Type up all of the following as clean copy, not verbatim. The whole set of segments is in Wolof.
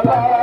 Allah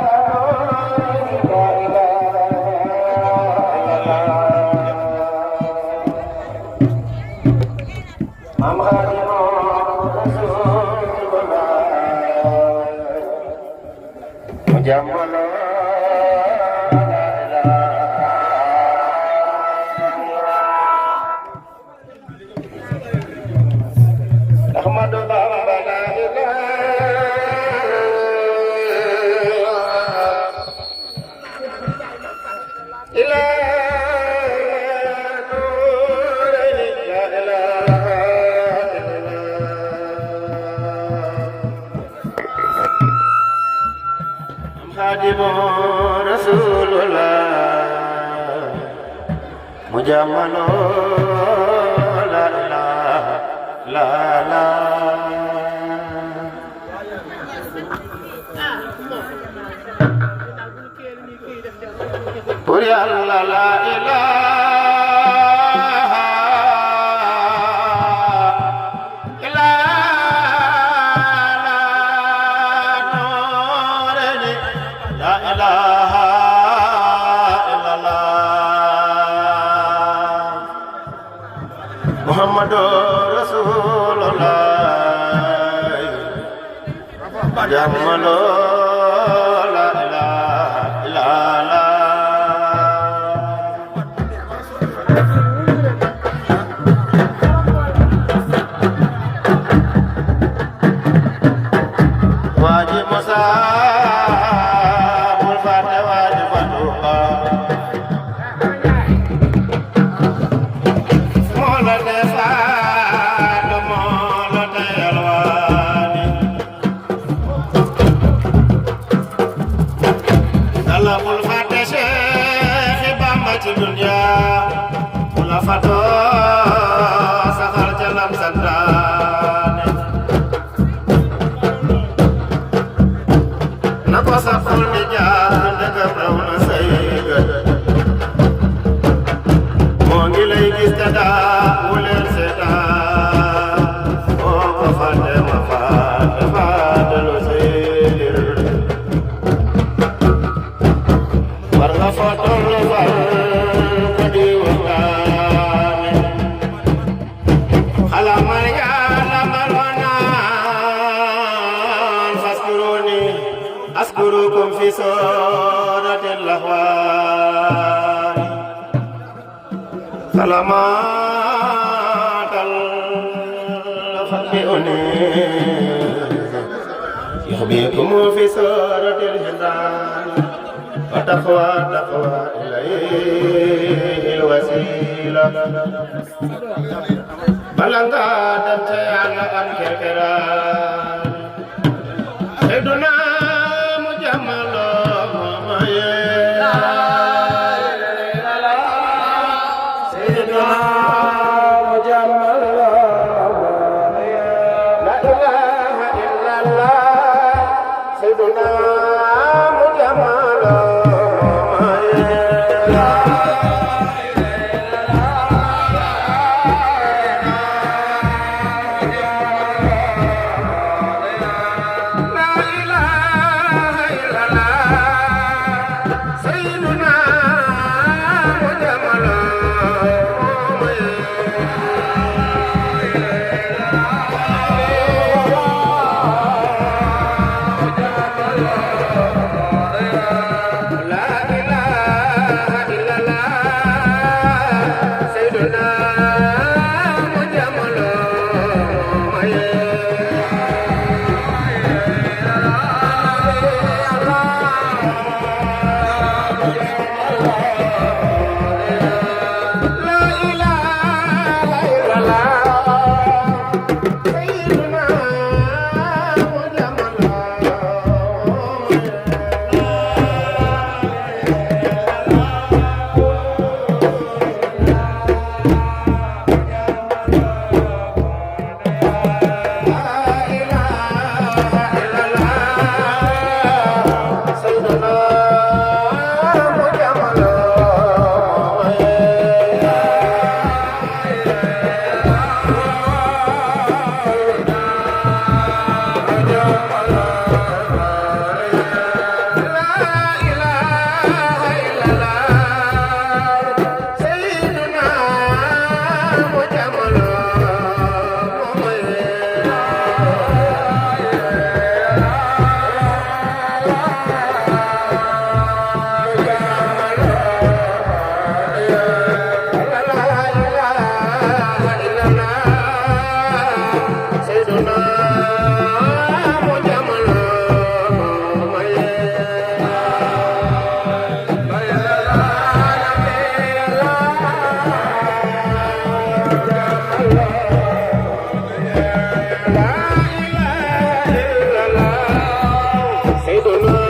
Amen.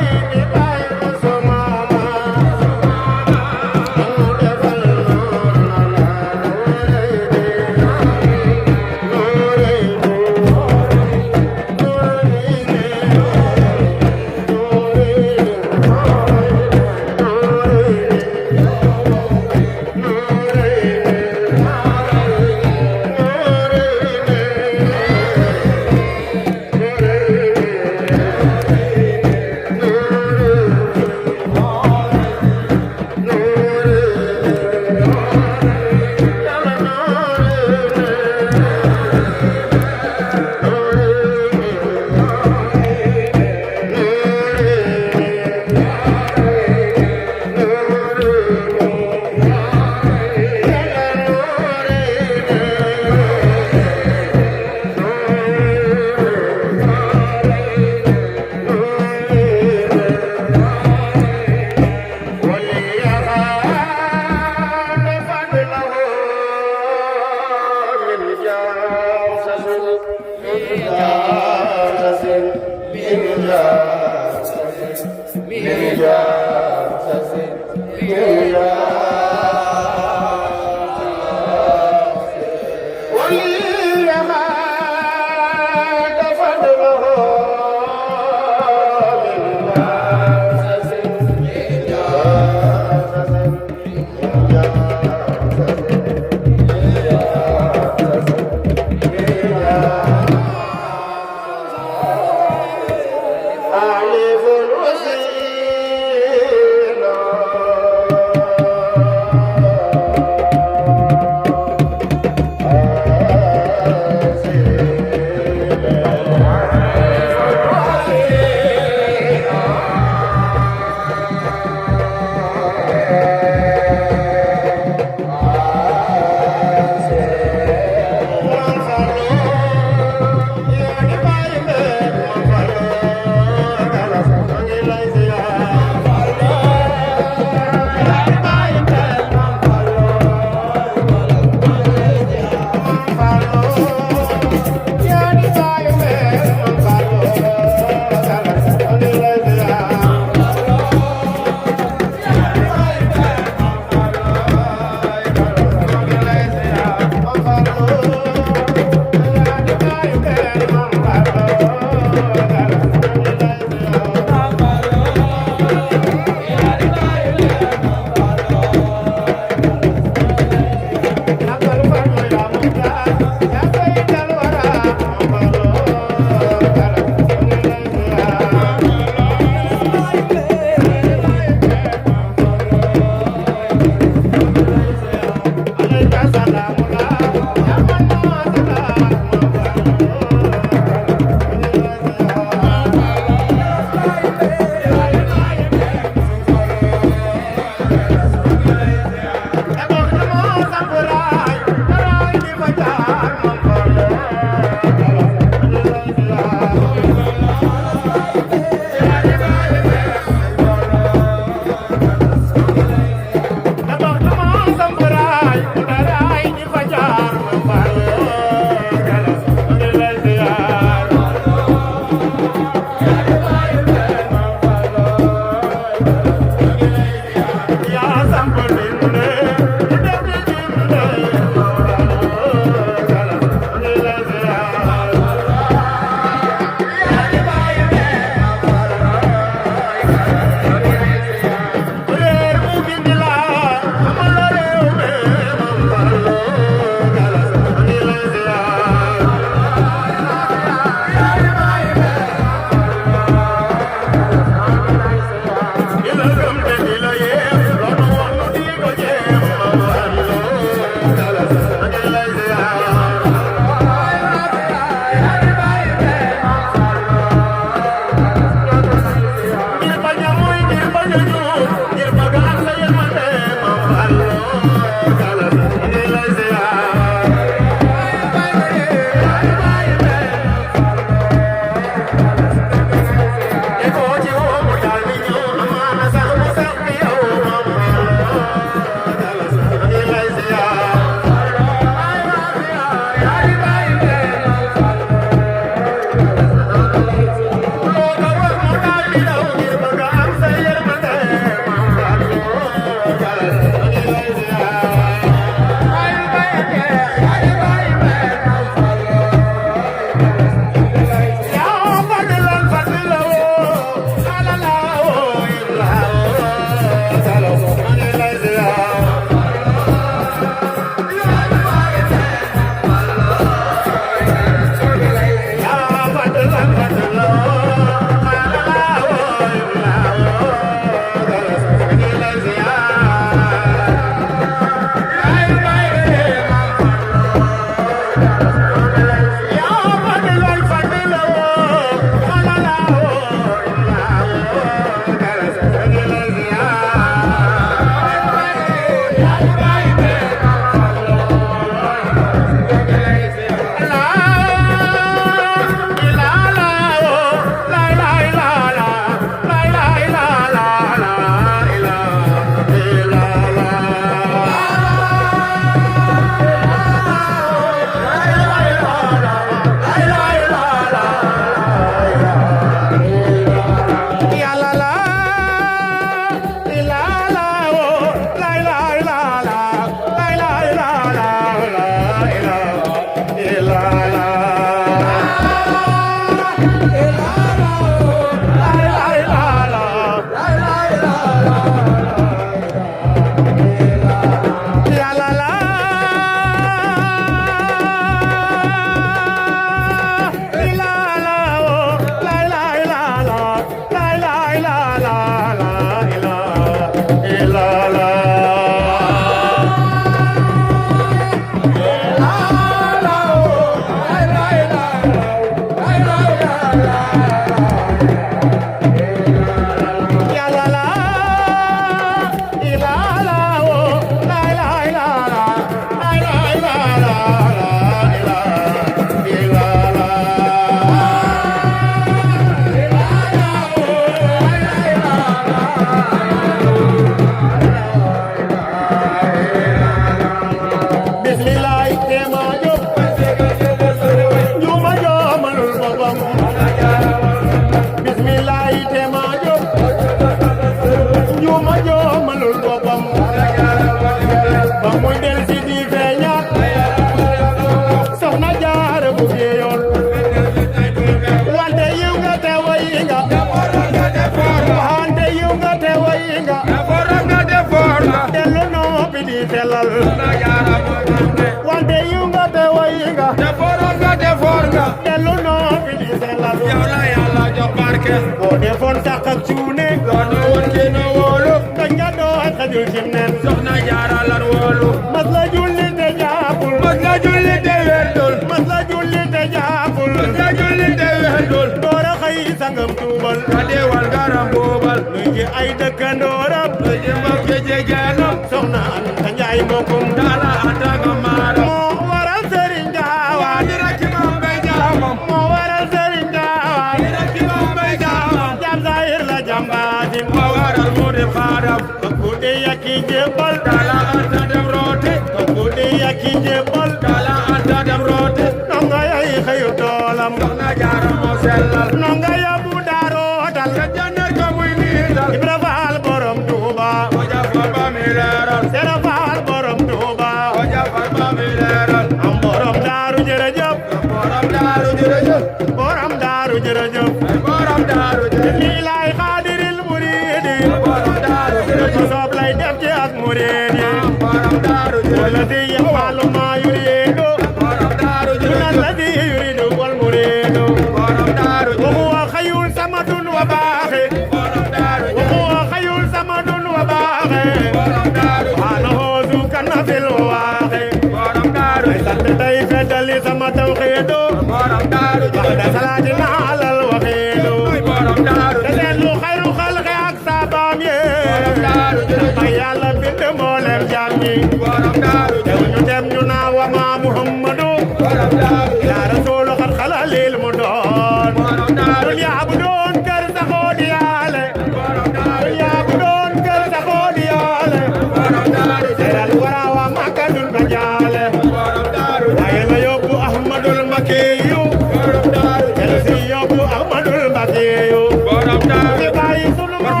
wante yu nga te way nga defoon nga defoon nga dellu noo fi di sellal yow la yàlla jox barke boo defoon sax ak cuune doon woon ci no wóolu dañ nga doo xajul ci nen soxna Jaara lan wóolu mas la julli te jaabul mas la julli te werdul mas la julli te jaabul mas la julli te werdul door a xëy sangam tuubal ka deewal garam boobal luy ci ay dëkkandooram luy ci mbokk jegeenam soxna Anta Njaay mbokkum daala anta nga maaram moo waral sëriñ Gaawaan dina ci moom bay jaamam moo waral sëriñ Gaawaan dina ci moom bay jaamam jam saayir la jambaatin moo waral mu di xaadam ko guddi yakki jébbal daala anta dem roote ko guddi yakki jébbal daala anta dem roote nonga yay xëyu toolam soxna Jaara moo sellal nonga yabu daarootal ka jannar ko muy niital Ibra Faal borom Tuuba o jafal ba mi leeral Sera Faal borom Tuuba o jafal ba mi leeral am borom daaru jërëjëf borom daaru jërëjëf borom daaru jërëjëf borom daaru jërëjëf ilaay xaadiril muriidi borom daaru jërëjëf soob lay def ci ak muriidi borom daaru jërëjëf wala di yafalu ma yuriidu borom daaru jërëjëf wala di yuriidu wal muriidu borom daaru jërëjëf wa huwa xayyul samadun wa baaxi borom daaru jërëjëf wa huwa xayyul samadun wa baaxi borom daaru ana hoosu kana fil waaxi borom daaru ay sant tey feddali sama tawxiidu borom daaru jërëjëf da salaati na alal waxiidu borom daaru te seetlu xayru xalqi ak saabaam ye borom daaru jërëjëf ay yàlla bind mboolem jaam ñi borom daaru jërëjëf ñu dem ñu naa wa ma Muhammadu borom daaru ila rasuulu xat xalalil mu doon borom daaru yaa bu doon kër saxoo di yaale borom daaru yaa bu doon kër saxoo di yaale borom daaru seeral wara wa Makka dun ko jaale borom daaru waaye la yóbbu Ahmadul Makiyu borom daaru jël si yóbbu Ahmadul Makiyu borom daaru di bàyyi sunu maam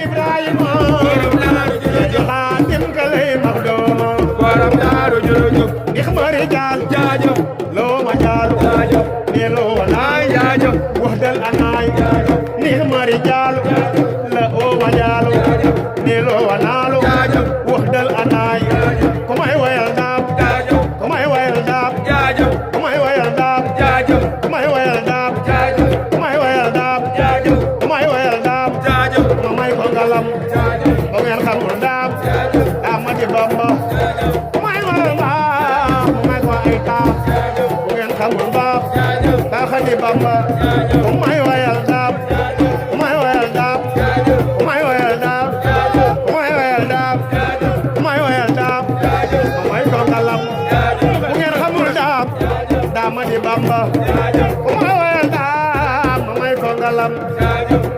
Ibrahima borom daaru jërëjëf xaatim kalay maxdooma borom daaru jërëjëf ixmari jaal jaajëf loo ma jaal jaajëf ni loo walaay jaajëf waxdal anaay ixmari jaal la oo ma jaal ni loo wanaalu jaajëf waxdal anaay ku may wayal daab jaajëf ku may wayal daab jaajëf ku may wayal daab jaajëf ku may wayal daab jaajëf ku may wayal daab jaajëf ku may wayal daab jaajëf ma may ko ngalam jaajëf ba ngeen xamul daab Ahmadu Bamba ku may wayal daab ma may ko ay taab bu ngeen xamul daab Ahmadu Bamba ku may wayal daab ku may wayal daab ku may wayal daab ku may wayal daab ku may wayal daab ma may ko ngalam bu ngeen xamul daab Ahmadu Bamba ku may wayal daab ma may ko ngalam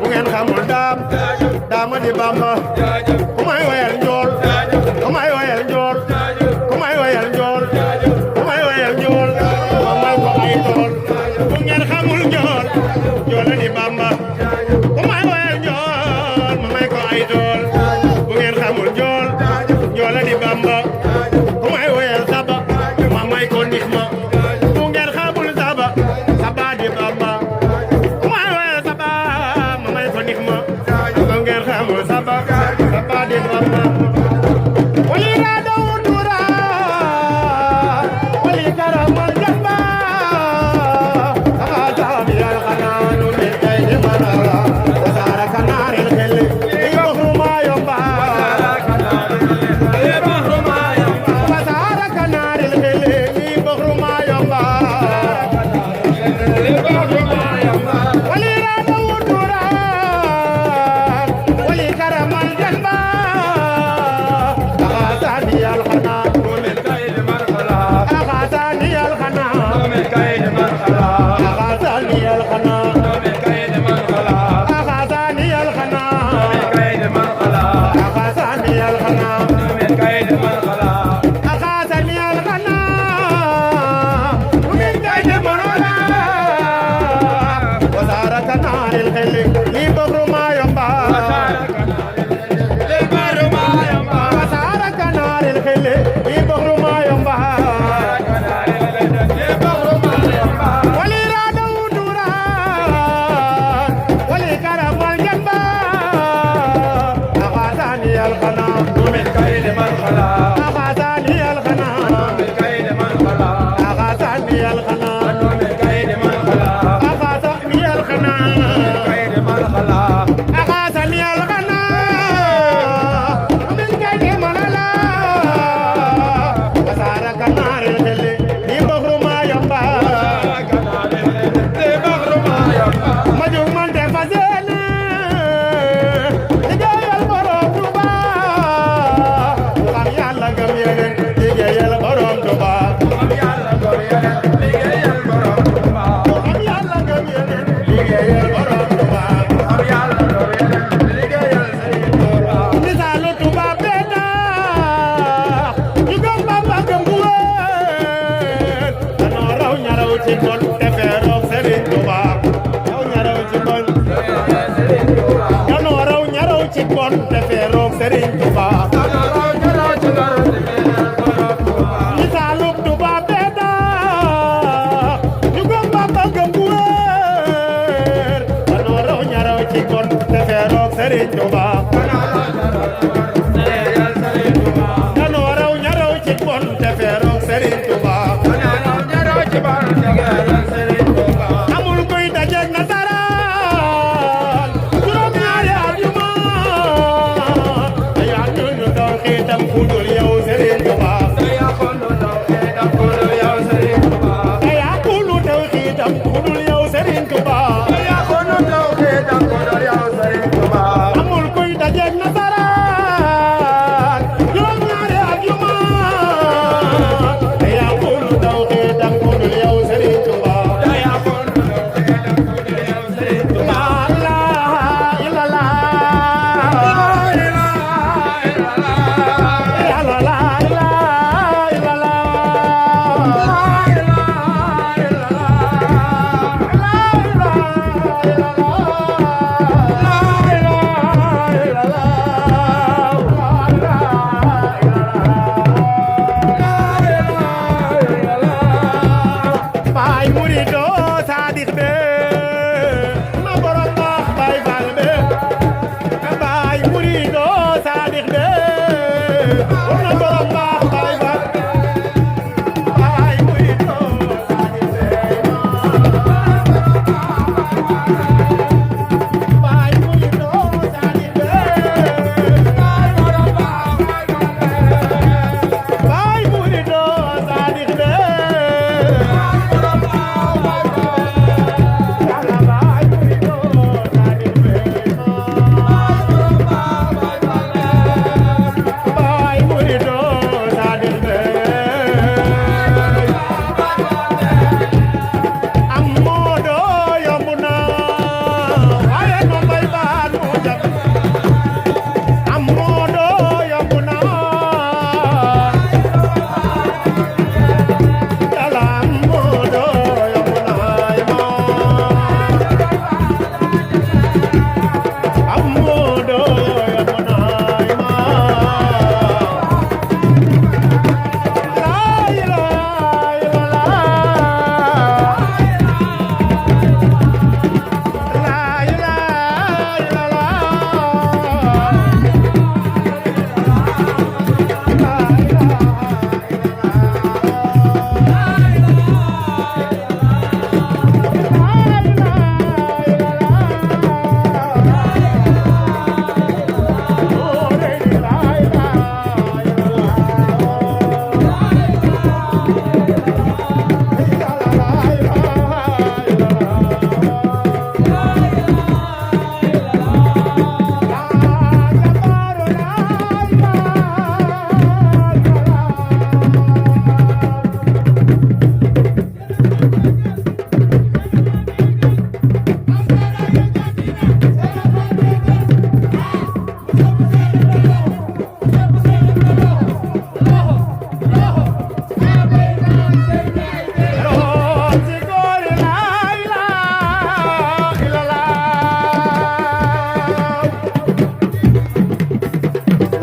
bu ngeen xamul daab Ahmadu Bamba ku may wayal njool ku may wayal njool ku may wayal njool ku may wayal njool ma may ko أخذني الخنا أخذني الخنا أخذني الخنا أخذني الخنا ومن كيد من وزارة نار الخل لبر ما ينبع وزارة نار الخل لبر ما ينبع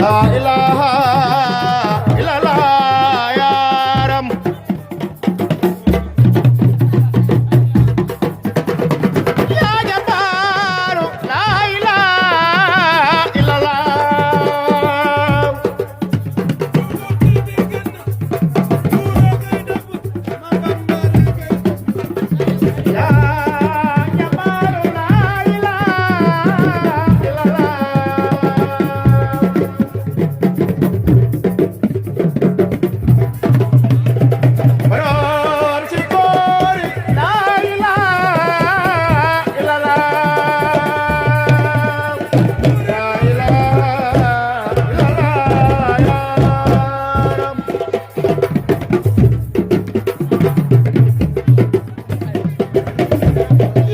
la ilaha illallah yaram ya jabaru la ilaha illallah ya jabaru la ilaha illallah Baron Sikori la ilaha illallah la ilaha illallah ya Ram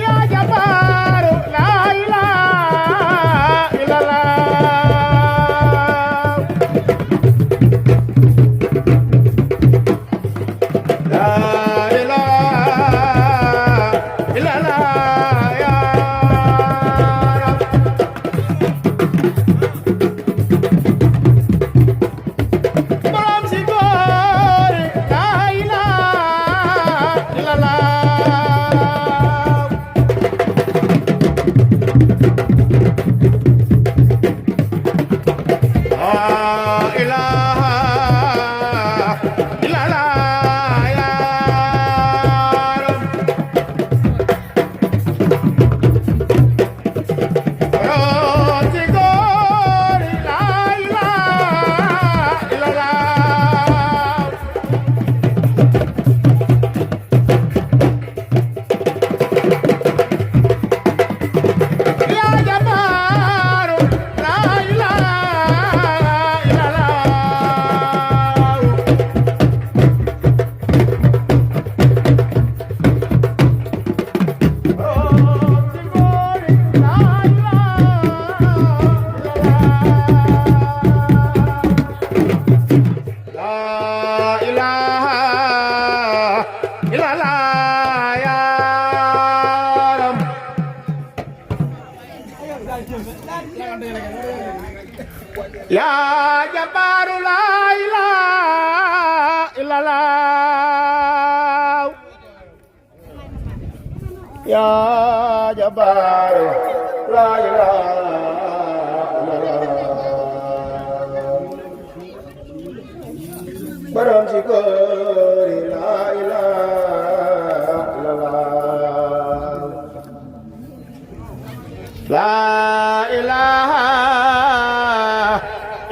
ya Jabaru la ilaha illallah La ilaha illallah ya Rab Borom si góor la ilaha illallah La ilaha illallah ya Rab Borom si góor la ilaha illallah Ya Jabaru la ilaha illallah La ilaha illallah ya Ram Ya Jabaru la ilaha illallah Ya Jabaru la ilaha illallah Borom si góor la ilaha illallah La ilaha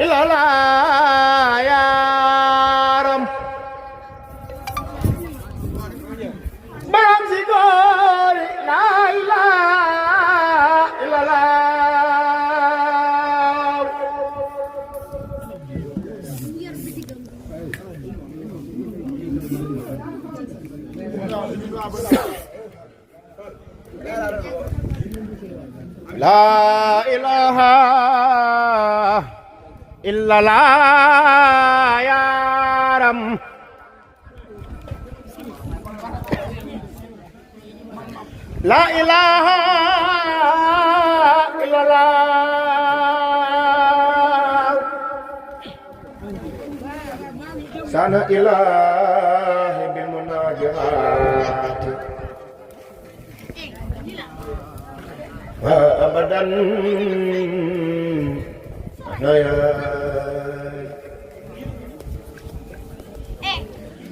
illallah ya Ram Borom si góor la ilaha illallah La ilaha illallah ya Ram La ilaha illallah Sana ilahi bil munajat Wa abadan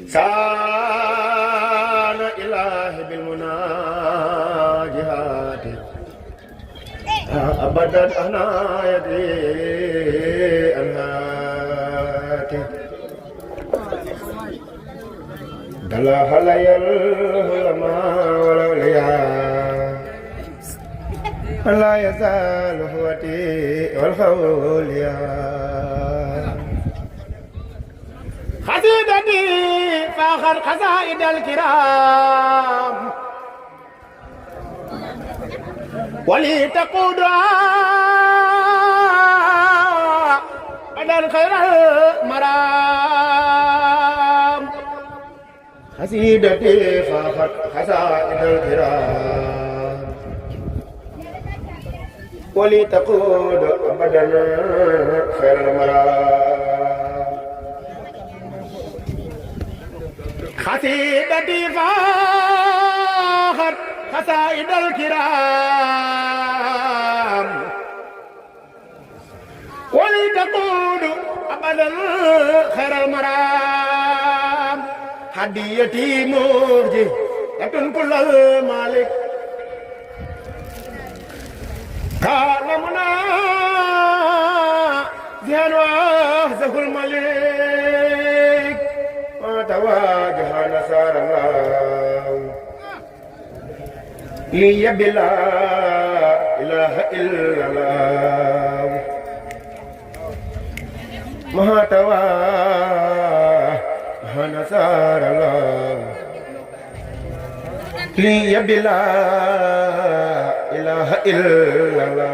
Sana ilahi bil munajat abadan anayati anati dala halayal ulama wal awliya la yazal huwati wal khawliya خزيدتي فاخر خزائد الكرام ولي تقود بدل خير المرام خزيدتي فاخر خزائد الكرام ولي تقود أبدا خير المرام خسيدتي فاخر خسائد الكرام ولي تقود أبدا خير المرام هديتي مرجي لكن كل المالك كان منا ذهن وهزه الملك وتواجه نصار الله لي بلا إله إلا الله ما تواجه نصار الله لي بلا إله إلا الله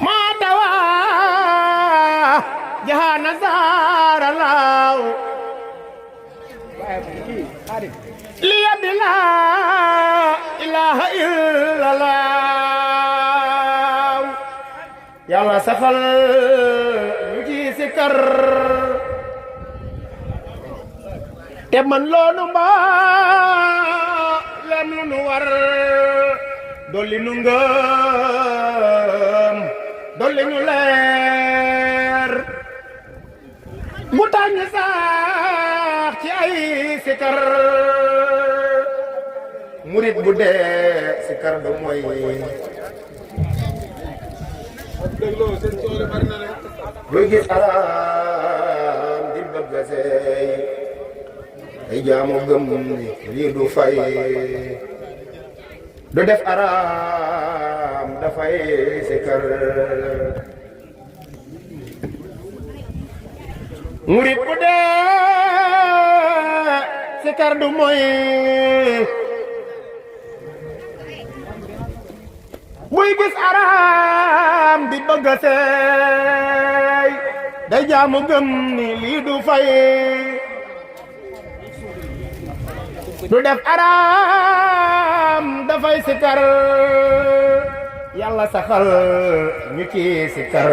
ما دوا جهان زار الله لي بلا إله إلا الله يا الله سخل يجي سكر te man loonu mbaa lem lu nu war dolli nu ngëm dolli nu leer bu tànn sax ci ay sikar murit bu dee sikar du mooy buy gis araam di bëgg a sey ay jaamu gëm lii du fay du def araam dafay sikar murit bu dee sikar du moy buy gis araam di bëgg a sey day jaamu gëm ni lii du fay du def araam dafay sikar yàlla saxal ñu ci sikar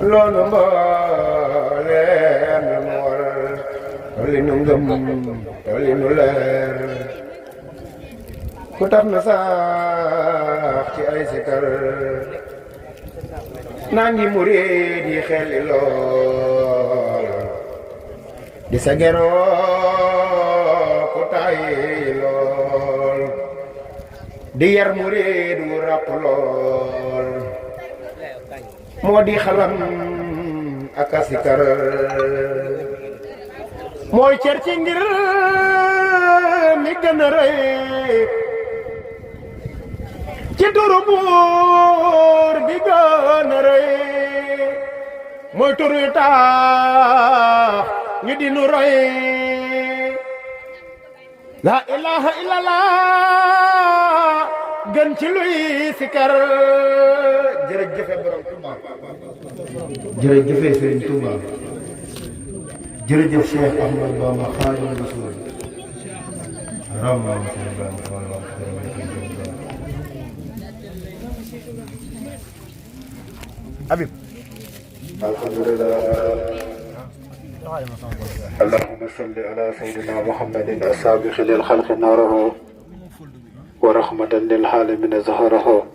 loolu mbooleem lu mu war tolli nu ngëm tolli nu leer ku tax na sax ci ay sikar naa ngi murid yi xelli lool di sa geroo ku tay lool di yar murid wu ràpp lool moo di xalam ak a sikar mooy cer ci ngir mi gën a rëy ci turu buur bi gën a rëy mooy turu yu tax ñu di nu roy la ilaha illallah gën ci luy sikar jërëjëf borom Touba jërëjëf Serigne Touba jërëjëf Cheikh Ahmadou Bamba Khadimu Rasul Habib alhamdulillah اللهم صل على سيدنا محمد السابق للخلق ناره ورحمة للعالمين ظهره